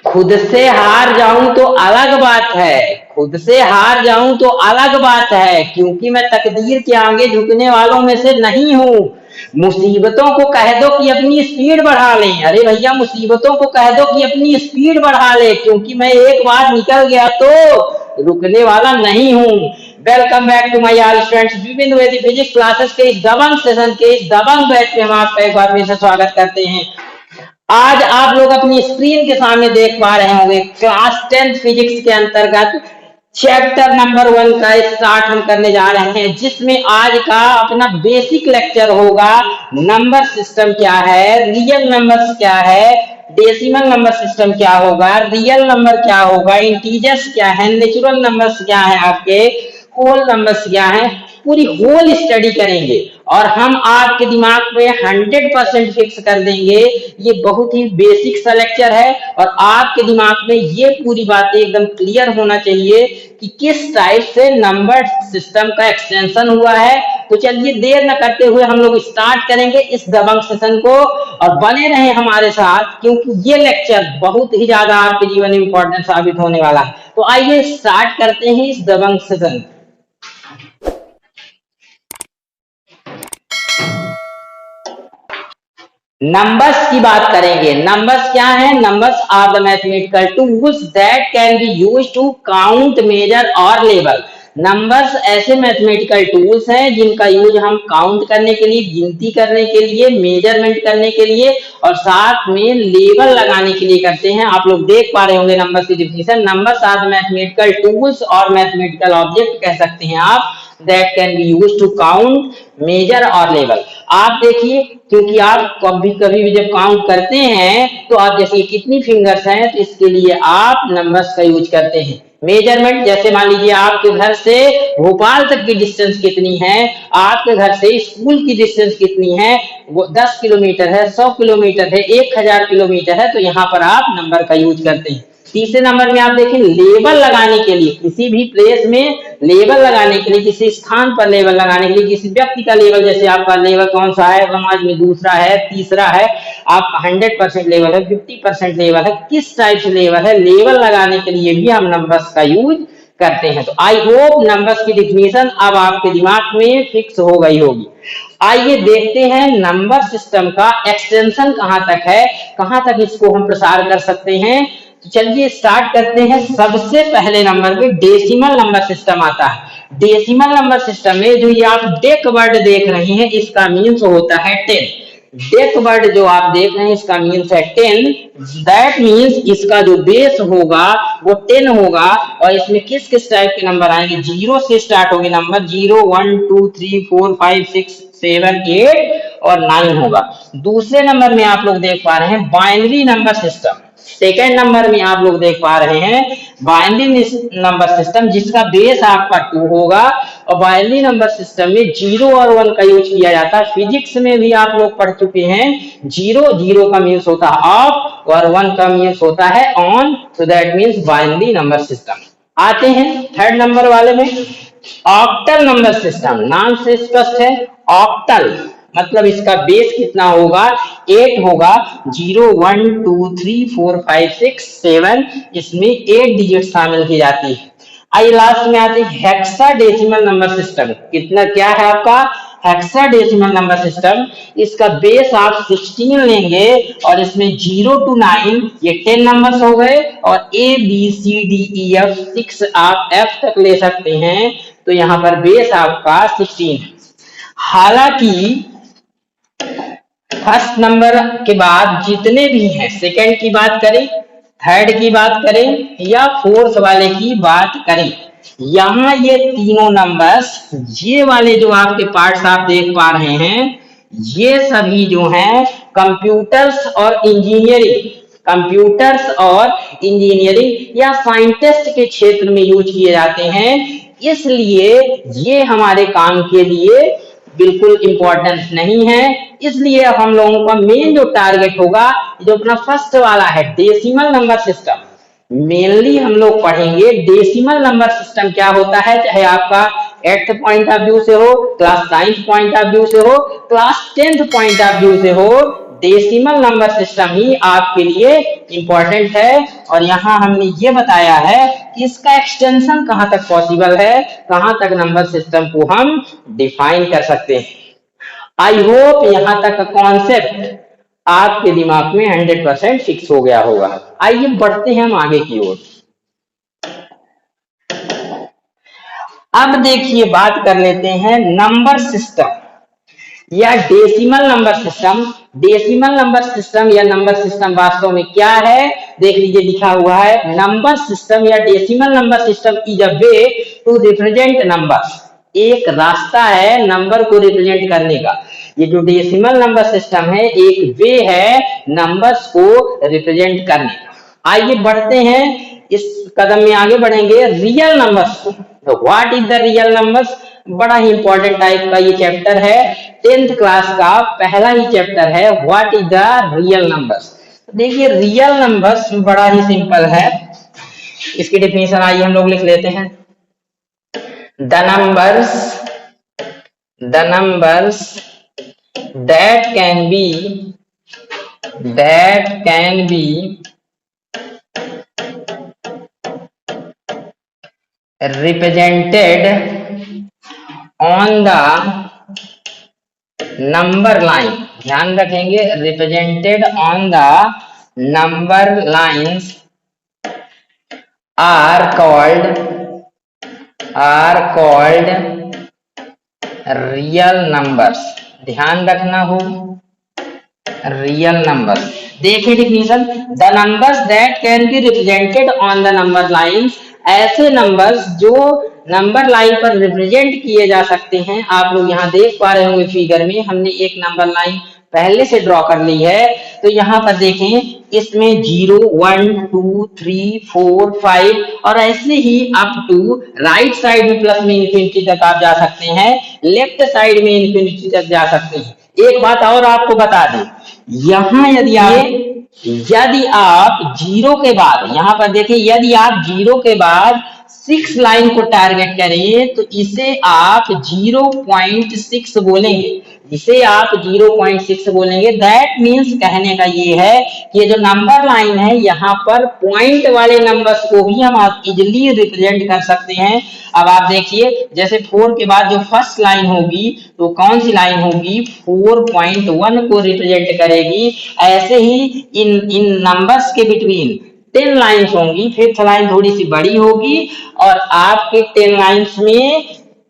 खुद से हार जाऊं तो अलग बात है, खुद से हार जाऊं तो अलग बात है, क्योंकि मैं तकदीर के आगे झुकने वालों में से नहीं हूं। मुसीबतों को कह दो कि अपनी स्पीड बढ़ा लें, अरे भैया मुसीबतों को कह दो कि अपनी स्पीड बढ़ा ले, क्योंकि मैं एक बार निकल गया तो रुकने वाला नहीं हूं। Welcome back to my all students, विभिन्न वैदिक फिजिक्स क्लासेस के इस दबंग सेशन के इस दबंग बैच में हम आपका एक बार फिर से स्वागत करते हैं। आज आप लोग अपनी स्क्रीन के सामने देख पा रहे होंगे क्लास 10 फिजिक्स के अंतर्गत चैप्टर नंबर 1 का स्टार्ट हम करने जा रहे हैं, जिसमें आज का अपना बेसिक लेक्चर होगा। नंबर सिस्टम क्या है, रियल नंबर्स क्या है, डेसिमल नंबर सिस्टम क्या होगा, रियल नंबर क्या होगा, इंटीजर्स क्या है, नेचुरल नंबर्स क्या है, आपके होल नंबर्स क्या है, पूरी होल स्टडी करेंगे और हम आपके दिमाग में 100% फिक्स कर देंगे। ये बहुत ही बेसिक सा लेक्चर है और आपके दिमाग में ये पूरी बातें एकदम क्लियर होना चाहिए कि किस टाइप से नंबर सिस्टम का एक्सटेंशन हुआ है। तो चलिए देर न करते हुए हम लोग स्टार्ट करेंगे इस दबंग सेशन को और बने रहे हमारे साथ, क्योंकि ये लेक्चर बहुत ही ज्यादा आपके जीवन में इंपॉर्टेंट साबित होने वाला है। तो आइए स्टार्ट करते हैं इस दबंग सेशन। नंबर्स की बात करेंगे। नंबर्स क्या है? Numbers are the mathematical tools that can be used to count, measure और लेबल। नंबर्स ऐसे मैथमेटिकल टूल्स हैं जिनका यूज हम काउंट करने के लिए, गिनती करने के लिए, मेजरमेंट करने के लिए और साथ में लेबल लगाने के लिए करते हैं। आप लोग देख पा रहे होंगे नंबर्स की definition. Numbers are the mathematical tools और मैथमेटिकल ऑब्जेक्ट कह सकते हैं आप, that can be used to count, measure और लेबल। आप देखिए, क्योंकि आप कभी कभी भी जब काउंट करते हैं तो आप जैसे कितनी फिंगर्स हैं, तो इसके लिए आप नंबर्स का यूज करते हैं। मेजरमेंट, जैसे मान लीजिए आपके घर से भोपाल तक की डिस्टेंस कितनी है, आपके घर से स्कूल की डिस्टेंस कितनी है, वो 10 किलोमीटर है, 100 किलोमीटर है, 1000 किलोमीटर है, तो यहाँ पर आप नंबर का यूज करते हैं। तीसरे नंबर में आप देखें, लेबल लगाने के लिए, किसी भी प्लेस में लेबल लगाने के लिए, किसी स्थान पर लेबल लगाने के लिए, किसी व्यक्ति का लेबल, जैसे आपका लेबल कौन सा है, समाज में दूसरा है, तीसरा है, आपका 100% लेवल है, 50% लेवल है, किस टाइप से लेवल है, लेबल लगाने के लिए भी हम नंबर्स का यूज करते हैं। तो आई होप नंबर्स की डिफिनेशन अब आपके दिमाग में फिक्स हो गई होगी। आइए देखते हैं नंबर सिस्टम का एक्सटेंशन कहां तक है, कहां तक इसको हम प्रसार कर सकते हैं। तो चलिए स्टार्ट करते हैं। सबसे पहले नंबर में डेसिमल नंबर सिस्टम आता है। डेसिमल नंबर सिस्टम में जो ये आप डेक वर्ड देख रहे हैं, इसका मीन्स होता है 10। डेक वर्ड जो आप देख रहे हैं इसका मीन्स है 10। दैट मीन्स इसका जो बेस होगा वो 10 होगा और इसमें किस किस टाइप के नंबर आएंगे, 0 से स्टार्ट होंगे नंबर, 0 1 2 3 4 5 6 7 8 और 9 होगा। दूसरे नंबर में आप लोग देख पा रहे हैं binary number system. Second number में आप लोग देख पा रहे हैं बाइनरी नंबर सिस्टम, जिसका बेस आपका 2 होगा और बाइनरी नंबर सिस्टम में 0 और 1 का यूज किया जाता है। फिजिक्स में भी आप लोग पढ़ चुके हैं, 0 का मीन्स होता है ऑफ और 1 का मीन्स होता है on, so that means binary number system. आते हैं थर्ड नंबर वाले में, ऑक्टल नंबर सिस्टम। नाम से स्पष्ट है, ऑक्टल मतलब इसका बेस कितना होगा, 8 होगा। 0 1 2 3 4 5 6 7, इसमें 8 डिजिट शामिल की जाती है। आइए लास्ट में आते हैं हेक्साडेसिमल नंबर सिस्टम। कितना क्या है आपका हेक्साडेसिमल नंबर सिस्टम। इसका बेस आप 16 लेंगे और इसमें 0 to 9 ये 10 नंबर्स हो गए और A B C D E F 6 आप F तक ले सकते हैं, तो यहाँ पर बेस आपका 16 है। हालांकि फर्स्ट नंबर के बाद जितने भी हैं, सेकंड की बात करें, थर्ड की बात करें या फोर्थ वाले की बात करें, यहाँ ये तीनों नंबर्स, ये वाले जो आपके पार्ट्स आप देख पा रहे हैं, ये सभी जो हैं कंप्यूटर्स और इंजीनियरिंग या साइंटिस्ट के क्षेत्र में यूज किए जाते हैं। इसलिए ये हमारे काम के लिए बिल्कुल इंपॉर्टेंट नहीं है। इसलिए हम लोगों का मेन जो टारगेट होगा, जो अपना फर्स्ट वाला है डेसिमल नंबर सिस्टम, मेनली हम लोग पढ़ेंगे डेसिमल नंबर सिस्टम क्या होता है, चाहे आपका 8th पॉइंट ऑफ व्यू से हो, class 9th point of view से हो, class 10th point of view से हो, डेसिमल नंबर सिस्टम ही आपके लिए इंपॉर्टेंट है। और यहाँ हमने ये बताया है कि इसका एक्सटेंशन कहाँ तक पॉसिबल है, कहाँ तक नंबर सिस्टम को हम डिफाइन कर सकते हैं। आई होप यहाँ तक का कॉन्सेप्ट आपके दिमाग में 100% फिक्स हो गया होगा। आइए बढ़ते हैं हम आगे की ओर। अब देखिए बात कर लेते हैं नंबर सिस्टम या decimal number system. Decimal number system या नंबर सिस्टम वास्तव में क्या है, देख लीजिए लिखा हुआ है नंबर सिस्टम या decimal number system is a way to represent numbers. एक रास्ता है नंबर को रिप्रेजेंट करने का। ये जो डेसिमल नंबर सिस्टम है एक वे है नंबर्स को रिप्रेजेंट करने का। आइए बढ़ते हैं, इस कदम में आगे बढ़ेंगे real numbers. What is the real numbers, बड़ा ही इंपॉर्टेंट टाइप का ये चैप्टर है, 10th क्लास का पहला ही चैप्टर है, what is the real numbers. देखिए रियल नंबर्स बड़ा ही सिंपल है, इसकी डेफिनेशन आइए हम लोग लिख लेते हैं। The numbers that can be represented on the number line, ध्यान रखेंगे represented on the number lines are called real numbers। ध्यान रखना हो रियल नंबर। देखिए definition, the numbers that can be represented on the number lines, ऐसे numbers जो number line पर represent किए जा सकते हैं। आप लोग यहाँ देख पा रहे होंगे फिगर में हमने एक नंबर लाइन पहले से ड्रॉ कर ली है। तो यहाँ पर देखें इसमें 0 1 2 3 4 5 और ऐसे ही अप टू राइट साइड में प्लस में इंफिनिटी तक आप जा सकते हैं, लेफ्ट साइड में इंफिनिटी तक जा सकते हैं। एक बात और आपको बता दें, यहाँ यदि आप जीरो के बाद, यहाँ पर देखिए यदि आप जीरो के बाद 6 लाइन को टारगेट करें तो इसे आप 0.6 बोलेंगे, इसे आप 0.6 बोलेंगे। दैट मीन्स कहने का ये है कि ये जो नंबर लाइन है यहाँ पर पॉइंट वाले नंबर्स को भी हम इजिली रिप्रेजेंट कर सकते हैं। अब आप देखिए जैसे 4 के बाद जो फर्स्ट लाइन होगी तो कौन सी लाइन होगी, 4.1 को रिप्रेजेंट करेगी। ऐसे ही इन नंबर्स के बिटवीन 10 लाइन्स होंगी, फिफ्थ लाइन थोड़ी सी बड़ी होगी और आपके 10 लाइन्स में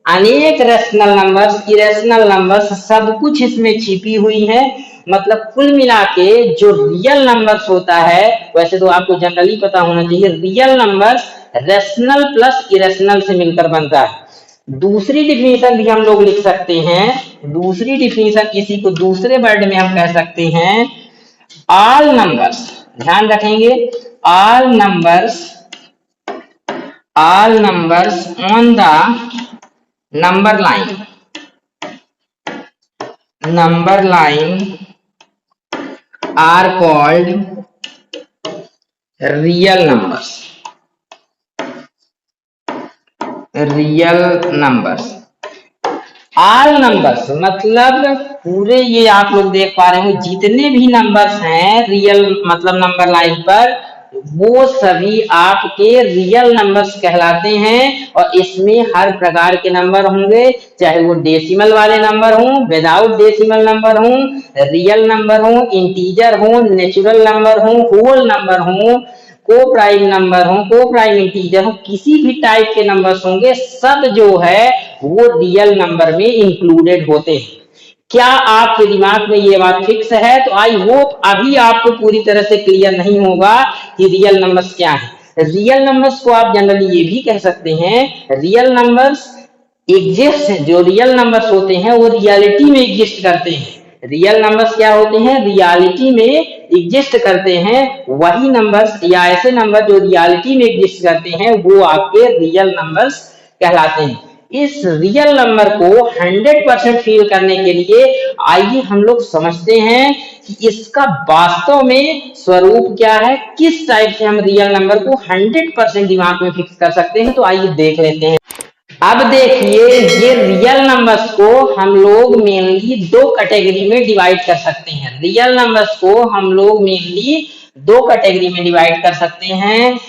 अनेक रैशनल नंबर्स, इरेशनल नंबर्स सब कुछ इसमें छिपी हुई है। मतलब कुल मिला के जो रियल नंबर्स होता है, वैसे तो आपको जनरली पता होना चाहिए real numbers rational plus irrational से मिलकर बनता है। दूसरी डिफिनीशन भी हम लोग लिख सकते हैं, दूसरी डिफिनीशन इसी को दूसरे वर्ड में हम कह सकते हैं ऑल नंबर्स। ध्यान रखेंगे all numbers on the number line are called real numbers। All numbers मतलब पूरे, ये आप लोग देख पा रहे हैं जितने भी नंबर्स हैं रियल मतलब नंबर लाइन पर, वो सभी आपके रियल नंबर्स कहलाते हैं। और इसमें हर प्रकार के नंबर होंगे, चाहे वो डेसिमल वाले नंबर हों, विदाउट डेसिमल नंबर हों, रियल नंबर हों, इंटीजर हों, नेचुरल नंबर हों, होल नंबर हों, को प्राइम नंबर हो, को प्राइम इंटीजर हो, किसी भी टाइप के नंबर्स होंगे, सब जो है वो रियल नंबर में इंक्लूडेड होते हैं। क्या आपके दिमाग में ये बात फिक्स है? तो आई होप अभी आपको पूरी तरह से क्लियर नहीं होगा कि रियल नंबर्स क्या है। रियल नंबर्स को आप जनरली ये भी कह सकते हैं, रियल नंबर्स एग्जिस्ट, जो रियल नंबर्स होते हैं वो रियलिटी में एग्जिस्ट करते हैं। रियल नंबर्स क्या होते हैं, रियलिटी में एग्जिस्ट करते हैं। वही नंबर्स या ऐसे नंबर जो रियलिटी में एग्जिस्ट करते हैं वो आपके रियल नंबर्स कहलाते हैं। इस रियल नंबर को 100% फील करने के लिए आइए हम लोग समझते हैं कि इसका वास्तव में स्वरूप क्या है, किस टाइप से हम रियल नंबर को 100% दिमाग में फिक्स कर सकते हैं। तो आइए देख लेते हैं। अब देखिए, ये रियल नंबर्स को हम लोग मेनली दो कैटेगरी में डिवाइड कर सकते हैं। रियल नंबर्स को हम लोग मेनली दो कैटेगरी में डिवाइड कर सकते हैं।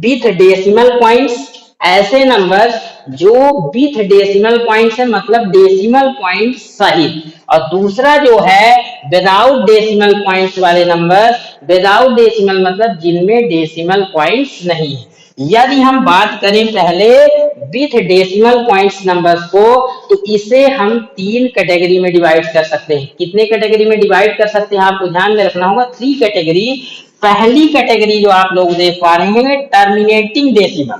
विथ डेसिमल पॉइंट्स, ऐसे नंबर जो विथ डेसिमल पॉइंट्स है, मतलब डेसिमल पॉइंट सहित, और दूसरा जो है विदाउट डेसिमल पॉइंट्स वाले नंबर। विदाउट डेसिमल मतलब जिनमें डेसिमल पॉइंट्स नहीं है। यदि हम बात करें पहले विथ डेसिमल पॉइंट्स नंबर्स को, तो इसे हम तीन कैटेगरी में डिवाइड कर सकते हैं। कितने कैटेगरी में डिवाइड कर सकते हैं, आपको ध्यान में रखना होगा, थ्री कैटेगरी। पहली कैटेगरी जो आप लोग देख पा रहे हैं, टर्मिनेटिंग डेसिमल।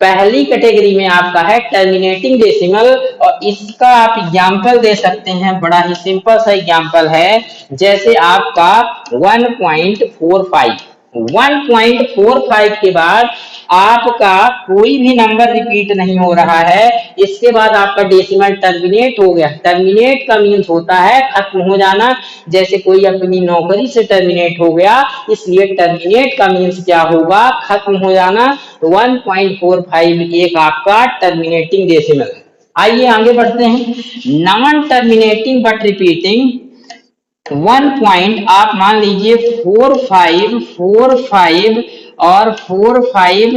पहली कैटेगरी में आपका है टर्मिनेटिंग डेसिमल, और इसका आप एग्जांपल दे सकते हैं। बड़ा ही सिंपल सा एग्जांपल है, जैसे आपका 1.45। 1.45 के बाद आपका कोई भी नंबर रिपीट नहीं हो रहा है। इसके बाद आपका डेसिमल टर्मिनेट हो गया। टर्मिनेट का मीन्स होता है खत्म हो जाना, जैसे कोई अपनी नौकरी से टर्मिनेट हो गया, इसलिए टर्मिनेट का मीन्स क्या होगा, खत्म हो जाना। 1.45 एक आपका टर्मिनेटिंग डेसिमल। आइए आगे बढ़ते हैं। Non terminating but repeating 1 point, आप मान लीजिए 4545 और 45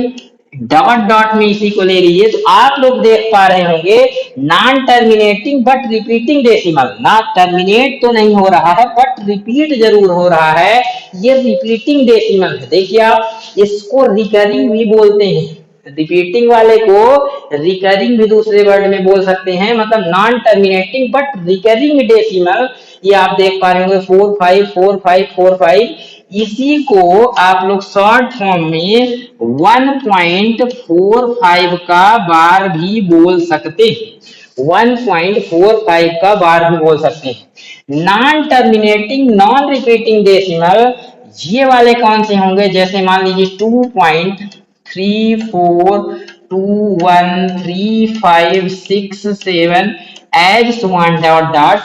डॉट डॉट में इसी को ले लीजिए, तो आप लोग देख पा रहे होंगे non terminating but repeating decimal. ना टर्मिनेट तो नहीं हो रहा है, बट रिपीट जरूर हो रहा है। ये रिपीटिंग डेसिमल है। देखिए, आप इसको रिकरिंग भी बोलते हैं। रिपीटिंग वाले को रिकरिंग भी दूसरे वर्ड में बोल सकते हैं, मतलब non terminating but recurring decimal. ये आप देख पा रहे होंगे 454545। इसी को आप लोग शॉर्ट फॉर्म में 1.45 का बार भी बोल सकते हैं। 1.45 का बार भी बोल सकते हैं। Non terminating non repeating decimal ये वाले कौन से होंगे, जैसे मान लीजिए 2.34213567 एज वन डॉट डॉट।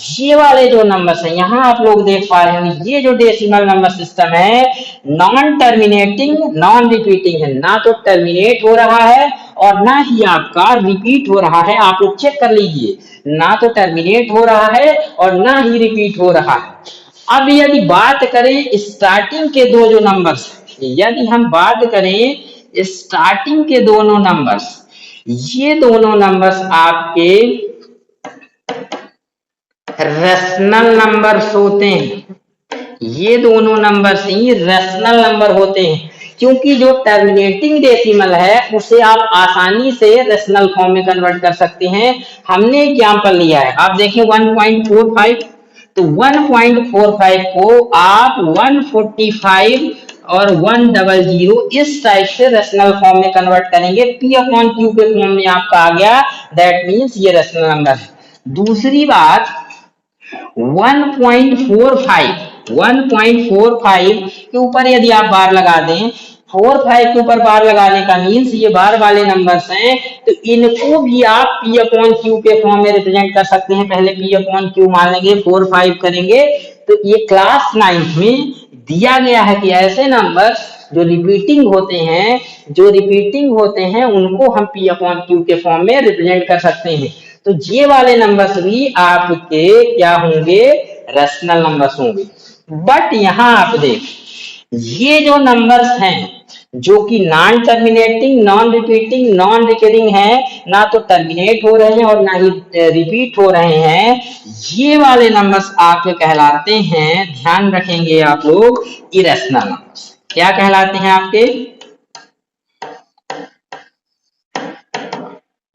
ये वाले जो नंबर्स हैं, यहाँ आप लोग देख पा रहे हैं, ये जो डेसिमल नंबर सिस्टम है नॉन टर्मिनेटिंग नॉन रिपीटिंग है। ना तो टर्मिनेट हो रहा है और ना ही आपका रिपीट हो रहा है। आप लोग चेक कर लीजिए, ना तो टर्मिनेट हो रहा है और ना ही रिपीट हो रहा है। अब यदि बात करें स्टार्टिंग के दो जो नंबर्स, यदि हम बात करें स्टार्टिंग के दोनों नंबर्स, ये दोनों नंबर्स आपके रेशनल नंबर्स होते हैं। ये दोनों नंबर्स ही रेशनल नंबर होते हैं, क्योंकि जो टर्मिनेटिंग डेसिमल है उसे आप आसानी से रेशनल फॉर्म में कन्वर्ट कर सकते हैं। हमने एग्जांपल लिया है, आप देखिए 1.45, तो 1.45 को आप 145 और 100 इस टाइप से रेशनल फॉर्म में कन्वर्ट करेंगे। P/Q के फॉर्म में आपका आ गया, दैट मीन्स ये रेशनल नंबर है। दूसरी बात 1.45 के ऊपर यदि आप बार लगा दें, 45 के ऊपर बार लगाने का मीन्स ये बार वाले नंबर्स हैं, तो इनको भी आप P/Q के फॉर्म में रिप्रेजेंट कर सकते हैं। पहले P/Q मान लेंगे, 45 करेंगे, तो ये क्लास 9th में दिया गया है कि ऐसे नंबर जो रिपीटिंग होते हैं उनको हम P/Q के फॉर्म में रिप्रेजेंट कर सकते हैं। तो ये वाले नंबर्स भी आपके क्या होंगे, रेशनल नंबर्स होंगे। बट यहाँ आप देख, ये जो नंबर्स हैं जो कि non terminating non repeating non recurring है, ना तो टर्मिनेट हो रहे हैं और ना ही रिपीट हो रहे हैं, ये वाले नंबर्स आपके कहलाते हैं, ध्यान रखेंगे आप लोग, इरेशनल नंबर्स। क्या कहलाते हैं आपके,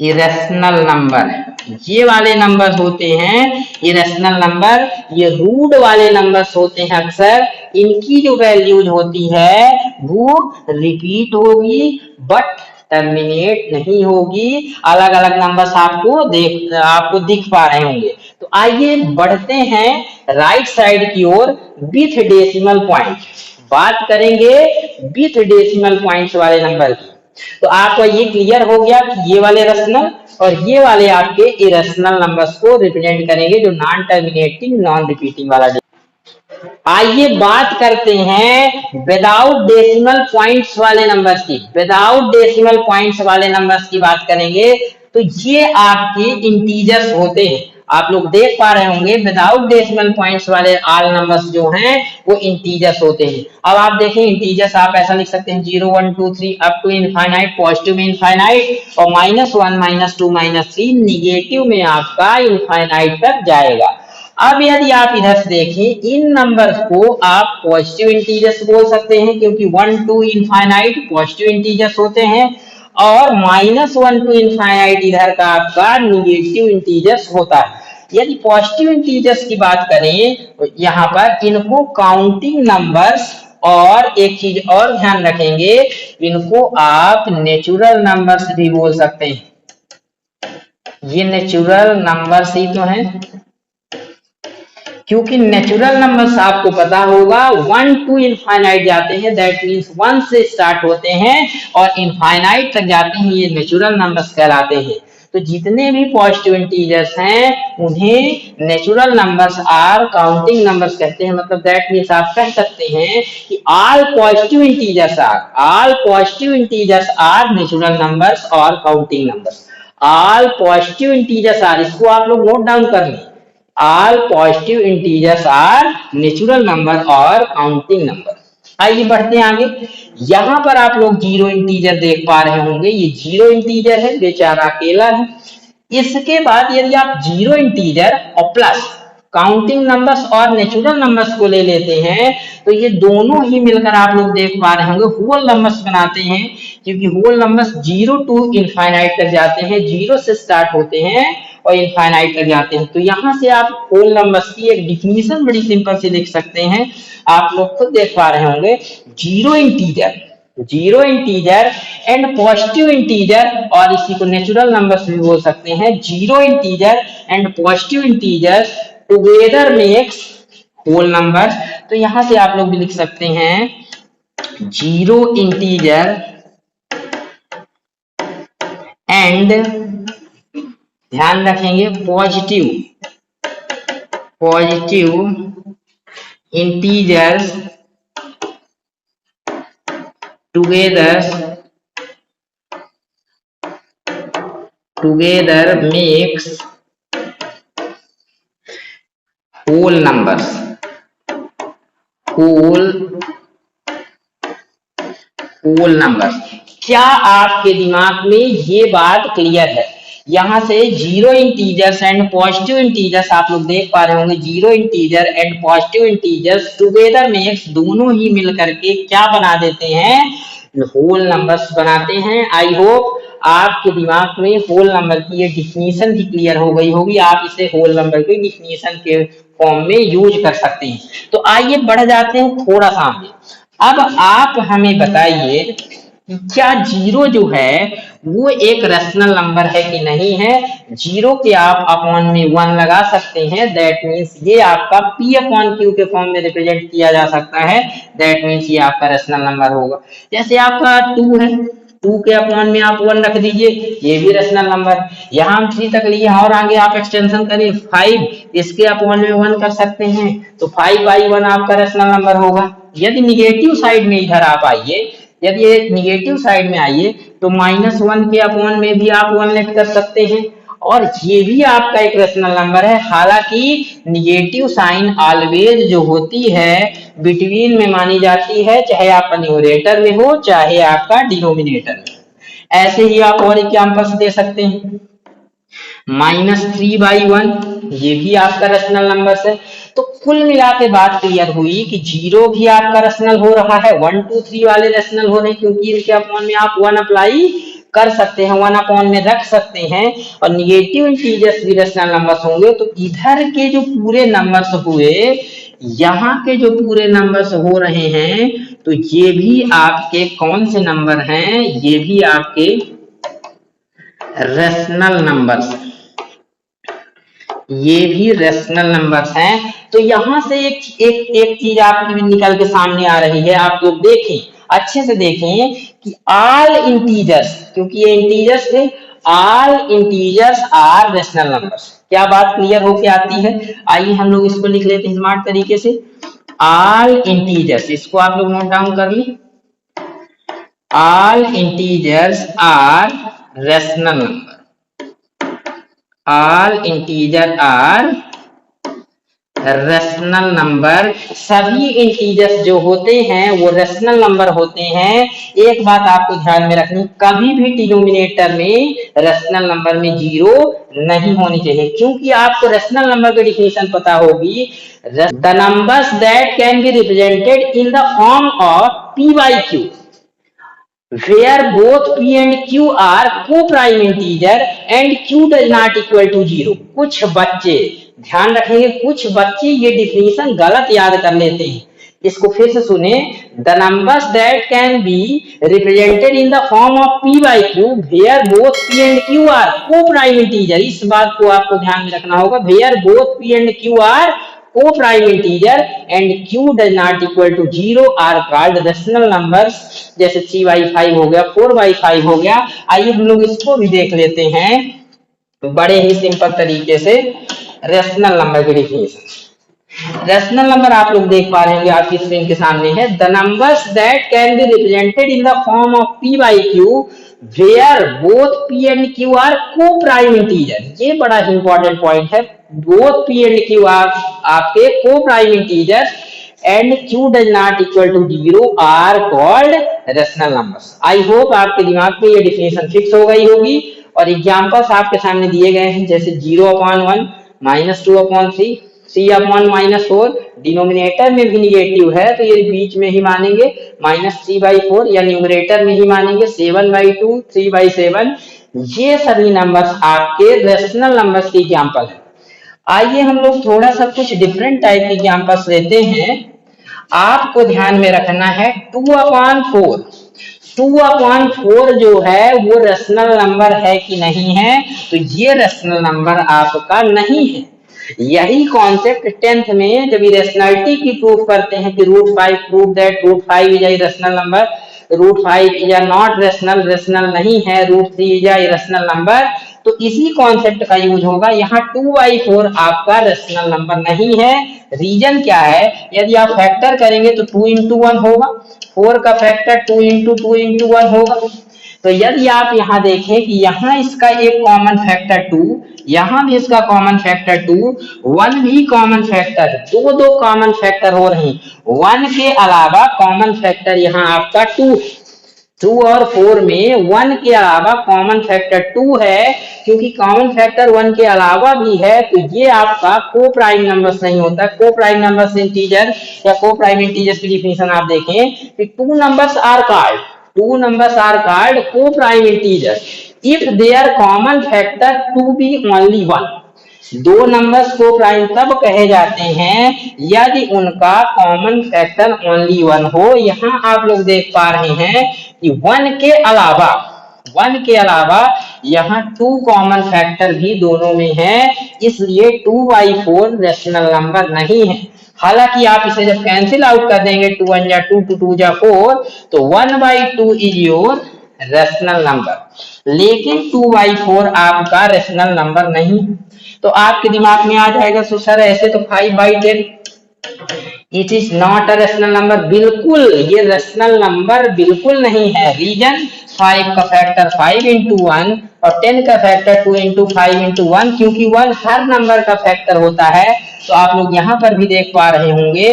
इरेशनल नंबर। ये वाले नंबर होते हैं इरेशनल नंबर। ये रूट वाले नंबर्स होते हैं, अक्सर इनकी जो वैल्यूज होती है वो रिपीट होगी बट टर्मिनेट नहीं होगी। अलग अलग नंबर्स आपको दिख पा रहे होंगे। तो आइए बढ़ते हैं राइट साइड की ओर, विथ डेसिमल पॉइंट। बात करेंगे विथ डेसिमल पॉइंट्स वाले नंबर की। तो आपको ये क्लियर हो गया कि ये वाले रेशनल और ये वाले आपके इरेशनल नंबर्स को रिप्रेजेंट करेंगे, जो नॉन टर्मिनेटिंग नॉन रिपीटिंग वाला। आइए बात करते हैं विदाउट डेसिमल पॉइंट्स वाले नंबर्स की। विदाउट डेसिमल पॉइंट्स वाले नंबर्स की बात करेंगे। तो ये आपके इंटीजर्स होते हैं। आप लोग देख पा रहे होंगे विदाउट डेसिमल पॉइंट्स वाले ऑल नंबर्स जो हैं वो इंटीजर्स होते हैं। अब आप देखें इंटीजर्स आप ऐसा लिख सकते हैं 0 1 2 3 अप टू इनफाइनाइट, पॉजिटिव में इनफाइनाइट और -1 -2 -3 निगेटिव में आपका इनफाइनाइट तक जाएगा। अब यदि आप इधर से देखें इन नंबर्स को आप पॉजिटिव इंटीजर्स बोल सकते हैं क्योंकि 1 2 इनफाइनाइट पॉजिटिव इंटीजर्स होते हैं और -1 टू इनफाइनाइट इधर का आपका निगेटिव इंटीजर्स होता है। यदि पॉजिटिव इंटीजर्स की बात करें तो यहाँ पर इनको काउंटिंग नंबर्स और एक चीज और ध्यान रखेंगे इनको आप नेचुरल नंबर्स भी बोल सकते हैं। ये नेचुरल नंबर्स ही तो हैं क्योंकि नेचुरल नंबर्स आपको पता होगा 1 टू इनफाइनाइट जाते हैं, दैट मींस 1 से स्टार्ट होते हैं और इनफाइनाइट तक जाते हैं, ये नेचुरल नंबर्स कहलाते हैं। तो जितने भी पॉजिटिव इंटीजर्स हैं उन्हें natural numbers or counting numbers कहते हैं। मतलब दैट मींस आप कह सकते हैं कि all positive integers are natural numbers और counting numbers. All positive integers are, इसको आप लोग नोट डाउन कर लें, all positive integers are natural number और काउंटिंग नंबर। आइए बढ़ते हैं आगे। यहां पर आप लोग जीरो इंटीजर देख पा रहे होंगे, ये जीरो इंटीजर है, बेचारा अकेला है। इसके बाद यदि आप जीरो इंटीजर और प्लस काउंटिंग नंबर्स और नेचुरल नंबर्स को ले लेते हैं तो ये दोनों ही मिलकर आप लोग देख पा रहे होंगे होल नंबर्स बनाते हैं, क्योंकि होल नंबर्स 0 टू इनफाइनाइट तक जाते हैं, 0 से स्टार्ट होते हैं और इनफाइनाइट तक जाते हैं। तो यहां से आप होल नंबर्स की एक डिफिनीशन बड़ी सिंपल से लिख सकते हैं, आप लोग खुद देख पा रहे होंगे। Zero integer and positive integer, और इसी को नेचुरल नंबर्स भी बोल सकते हैं, zero integer and positive integer together makes whole number. तो यहां से आप लोग भी लिख सकते हैं जीरो इंटीजर एंड, ध्यान रखेंगे, positive integers together makes whole numbers. क्या आपके दिमाग में ये बात क्लियर है? यहां से zero integers and positive integers आप लोग देख पा रहे होंगे, zero integer and positive integers together makes, दोनों ही मिलकर के क्या बना देते हैं? होल नंबर्स बनाते हैं। आई होप आपके दिमाग में होल नंबर की ये डिफिनीशन भी क्लियर हो गई होगी, आप इसे होल नंबर की डिफिनीशन के फॉर्म में यूज कर सकते हैं। तो आइए बढ़ जाते हैं थोड़ा सा आगे। अब आप हमें बताइए क्या जीरो जो है वो एक रैशनल नंबर है कि नहीं है? जीरो के आप अपॉन में 1 लगा सकते हैं, दैट मींस ये आपका p अपॉन क्यू के फॉर्म में रिप्रेजेंट किया जा सकता है, दैट मींस ये आपका रैशनल नंबर होगा। जैसे आपका 2 है, 2 के अपॉन में आप 1 रख दीजिए, ये भी रैशनल नंबर। यहाँ हम 3 तक लिए और आगे आप एक्सटेंशन करिए 5, इसके अपॉन में 1 कर सकते हैं, तो 5/1 आपका रैशनल नंबर होगा। यदि निगेटिव साइड में इधर आप आइए, यदि ये निगेटिव साइड में आइए तो -1 के अपॉन में भी आप 1 लेट कर सकते हैं और ये भी आपका एक रैशनल नंबर है। हालांकि निगेटिव साइन ऑलवेज जो होती है बिटवीन में मानी जाती है, चाहे आपका न्यूमरेटर में हो चाहे आपका डिनोमिनेटर में। ऐसे ही आप और एग्जांपल्स दे सकते हैं, -3/1 ये भी आपका रैशनल नंबर है। तो कुल मिला के बात क्लियर हुई कि जीरो भी आपका रैशनल हो रहा है, 1 2 3 वाले रैशनल हो रहे हैं क्योंकि इनके अपॉन में आप 1 अप्लाई कर सकते हैं, 1 अपॉन में रख सकते हैं, और निगेटिव इंटीजर्स भी रैशनल नंबर्स होंगे। तो इधर के जो पूरे नंबर्स हुए, यहाँ के जो पूरे नंबर्स हो रहे हैं, तो ये भी आपके कौन से नंबर हैं? ये भी आपके रैशनल नंबर्स, ये भी रैशनल नंबर्स हैं। तो यहां से एक चीज आपकी निकल के सामने आ रही है, आप लोग देखें, अच्छे से देखें कि ऑल इंटीजर्स, क्योंकि ये इंटीजर्स थे, all integers are rational numbers. क्या बात क्लियर होके आती है? आइए हम लोग इसको लिख लेते हैं स्मार्ट तरीके से, ऑल इंटीजर्स, इसको आप लोग नोट डाउन कर ली, all integers are rational number. All integer are rational number, सभी इंटीजर्स जो होते हैं वो रेशनल नंबर होते हैं। एक बात आपको ध्यान में रखनी, कभी भी डिनोमिनेटर में रेशनल नंबर में जीरो नहीं होनी चाहिए, क्योंकि आपको रेशनल नंबर की डिफिनेशन पता होगी। The numbers that can be represented in the form of P by Q where both p and q are co-prime integer and q does not equal to 0। कुछ बच्चे ध्यान रखेंगे, कुछ बच्चे ये डिफिनेशन गलत याद कर लेते हैं। इसको फिर से सुने, the numbers that can be represented in the form of p by q where both p and q are co-prime integer। इस बात को आपको ध्यान में रखना होगा, where both p and q are co-prime integer and q does not equal to 0 are called rational numbers। जैसे 3/5 हो गया, 4/5 हो गया। आइए हम लोग इसको भी देख लेते हैं बड़े ही सिंपल तरीके से। रेशनल नंबर की डिफिनेशन, रेशनल नंबर आप लोग देख पा रहे होंगे, आपकी स्क्रीन के सामने है। The numbers that can be represented in the form of p by q where both p and q are coprime integer. ये बड़ा इंपॉर्टेंट पॉइंट है, both p and q are आपके coprime integer and q does not equal to 0 are called rational numbers. I hope आपके दिमाग में ये definition fix हो गई होगी और एग्जांपल्स आपके सामने दिए गए हैं, जैसे 0/1 -2/3 3/-4। डिनोमिनेटर में भी निगेटिव है तो ये बीच में ही मानेंगे, -3/4 या न्यूमरेटर में ही मानेंगे 7/2 3/7। ये सभी नंबर्स आपके रेशनल नंबर्स की एग्जांपल है। आइए हम लोग थोड़ा सा कुछ डिफरेंट टाइप के एग्जांपल्स लेते हैं। आपको ध्यान में रखना है 2/4, 2/4 जो है वो रेशनल नंबर है कि नहीं है, तो ये रेशनल नंबर आपका नहीं है। यही कॉन्सेप्ट 10th में जब इरेशनलिटी की प्रूफ करते हैं कि √5 prove that √5 is a rational number, √5 is a not rational, rational नहीं है, √3 इज अ इरेशनल नंबर, तो इसी कॉन्सेप्ट का यूज होगा। यहाँ 2/4 आपका रेशनल नंबर नहीं है। रीजन क्या है, यदि आप फैक्टर करेंगे तो 2 into 1 होगा, 4 का फैक्टर 2 into 2 into 1 होगा। तो यदि आप यहाँ देखें कि यहाँ इसका एक कॉमन फैक्टर 2, यहाँ भी इसका कॉमन फैक्टर 2, 1 भी कॉमन फैक्टर, दो कॉमन फैक्टर हो रहे हैं। 1 के अलावा कॉमन फैक्टर यहाँ आपका 2, 2 और 4 में 1 के अलावा कॉमन फैक्टर 2 है। क्योंकि कॉमन फैक्टर 1 के अलावा भी है तो ये आपका को प्राइम नंबर्स नहीं होता। को प्राइम नंबर्स इंटीजर या को प्राइम इंटीजर्स की डिफिनेशन आप देखें कि two numbers are called coprime integer if their common factor to be only 1। दो नंबर्स को प्राइम तब कहे जाते हैं यदि उनका कॉमन फैक्टर ओनली 1 हो। यहाँ आप लोग देख पा रहे हैं कि 1 के अलावा यहाँ 2 कॉमन फैक्टर भी दोनों में है, इसलिए 2/4 रेशनल नंबर नहीं है। हालांकि आप इसे जब कैंसिल आउट कर देंगे 2 1 जा 2 2 2 जा 4 तो 1/2 इज योर रेशनल नंबर, लेकिन 2/4 आपका रेशनल नंबर नहीं। तो आपके दिमाग में आ जाएगा सो सर ऐसे तो 5/10 it is not a rational number. बिल्कुल ये रेशनल नंबर बिल्कुल नहीं है। रीजन 5 का फैक्टर 5 into 1 और 10 का फैक्टर 2 into 5 into 1, क्योंकि 1 हर नंबर का फैक्टर होता है। तो आप लोग यहाँ पर भी देख पा रहे होंगे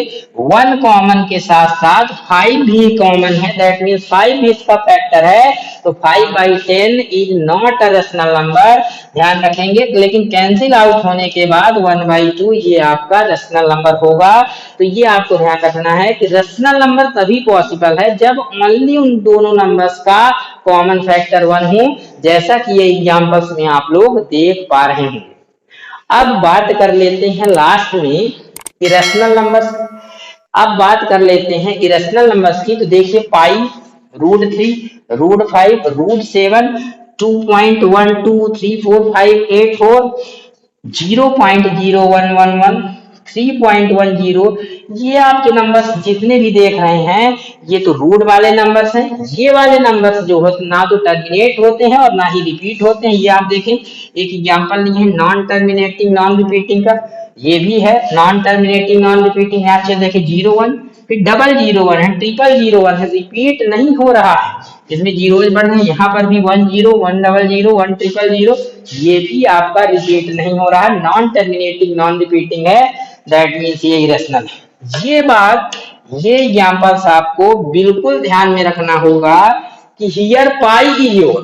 1 कॉमन के साथ साथ 5 भी कॉमन है, दैट मीन्स 5 भी इसका फैक्टर है। तो 5/10 is not a rational number, ध्यान रखेंगे। लेकिन कैंसिल आउट होने के बाद 1/2 ये आपका रेशनल नंबर होगा। तो ये आपको ध्यान रखना है कि रेशनल नंबर तभी पॉसिबल है जब ओनली उन दोनों नंबर्स का कॉमन फैक्टर 1 हो, जैसा कि ये एग्जांपल्स में आप लोग देख पा रहे हैं। अब बात कर लेते हैं लास्ट में इरेशनल नंबर्स। अब बात कर लेते हैं इरेशनल नंबर्स की। तो देखिए पाई, √3, √5, √7, 2.123458 0.0111 3.10, ये आपके नंबर्स जितने भी देख रहे हैं ये तो रूट वाले नंबर्स हैं। ये वाले नंबर्स जो होते ना तो टर्मिनेट होते हैं और ना ही रिपीट होते हैं। ये आप देखें एक एग्जांपल लिए है नॉन टर्मिनेटिंग नॉन रिपीटिंग का, ये भी है नॉन टर्मिनेटिंग नॉन रिपीटिंग। यहाँ से देखिए 0 1 फिर 001 है, 0001 है, रिपीट नहीं हो रहा है, इसमें जीरोज बढ़ गए, यहाँ पर भी 10 100 1000 ये भी आपका रिपीट नहीं हो रहा है, नॉन टर्मिनेटिंग नॉन रिपीटिंग है, दैट मीन्स ये इरेशनल है। ये बात, ये एग्जांपल्स आपको बिल्कुल ध्यान में रखना होगा कि हियर पाई इज योर,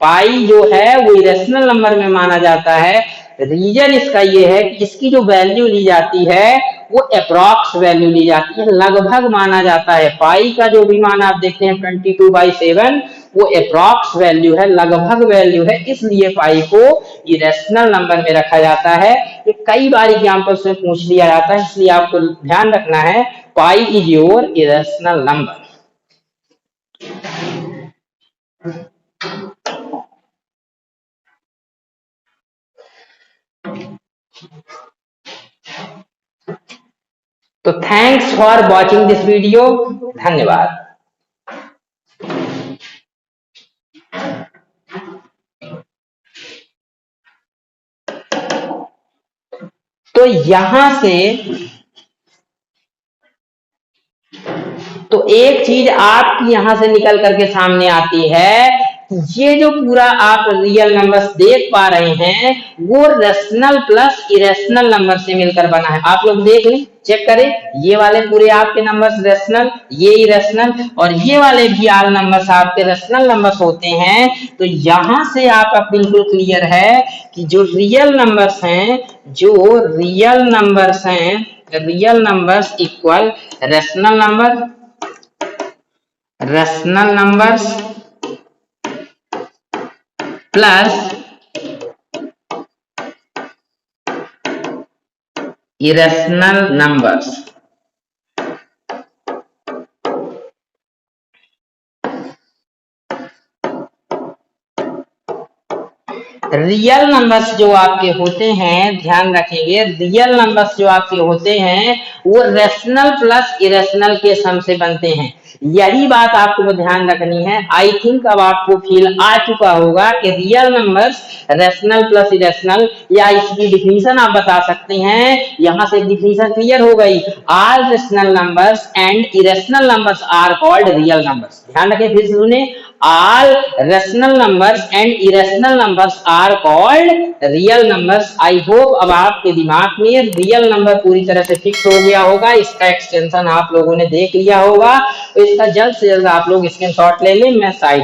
पाई जो है वो इरेशनल नंबर में माना जाता है। रीजन इसका ये है कि इसकी जो वैल्यू ली जाती है वो अप्रॉक्स वैल्यू ली जाती है, लगभग माना जाता है। पाई का जो भी मान आप देखते हैं 22/7 वो अप्रॉक्स वैल्यू है, लगभग वैल्यू है, इसलिए पाई को इरेशनल नंबर में रखा जाता है। ये कई बार एग्जांपल से पूछ लिया जाता है, इसलिए आपको ध्यान रखना है pi is your irrational number. तो thanks for watching this video, धन्यवाद। तो यहां से तो एक चीज आपकी यहां से निकल करके सामने आती है, ये जो पूरा आप रियल नंबर्स देख पा रहे हैं वो रेशनल प्लस इरेशनल नंबर से मिलकर बना है। आप लोग देख लें, चेक करें, ये वाले पूरे आपके नंबर्स रेशनल, ये इरेशनल, और ये वाले भी आल नंबर्स आपके रेशनल नंबर्स होते हैं। तो यहां से आप बिल्कुल क्लियर है कि जो रियल नंबर्स हैं, जो रियल नंबर्स हैं, real numbers equal rational number, rational numbers plus irrational numbers. Real numbers जो आपके होते हैं, ध्यान रखेंगे, रियल नंबर्स जो आपके होते हैं वो रेशनल प्लस इरेशनल के सम से बनते हैं। यही बात आपको ध्यान रखनी है। आई थिंक अब आपको फील आ चुका होगा कि real numbers rational plus irrational, या इसकी डिफिनीशन आप बता सकते हैं। यहां से डिफिनीशन क्लियर हो गई, all rational numbers and irrational numbers are called real numbers. ध्यान रखें, फिर से सुने, all rational numbers and irrational numbers are called real numbers। I hope अब आपके दिमाग में रियल नंबर पूरी तरह से फिक्स हो गया होगा, इसका एक्सटेंशन आप लोगों ने देख लिया होगा। तो इसका जल्द से जल्द आप लोग स्क्रीनशॉट ले लें, मैं साइड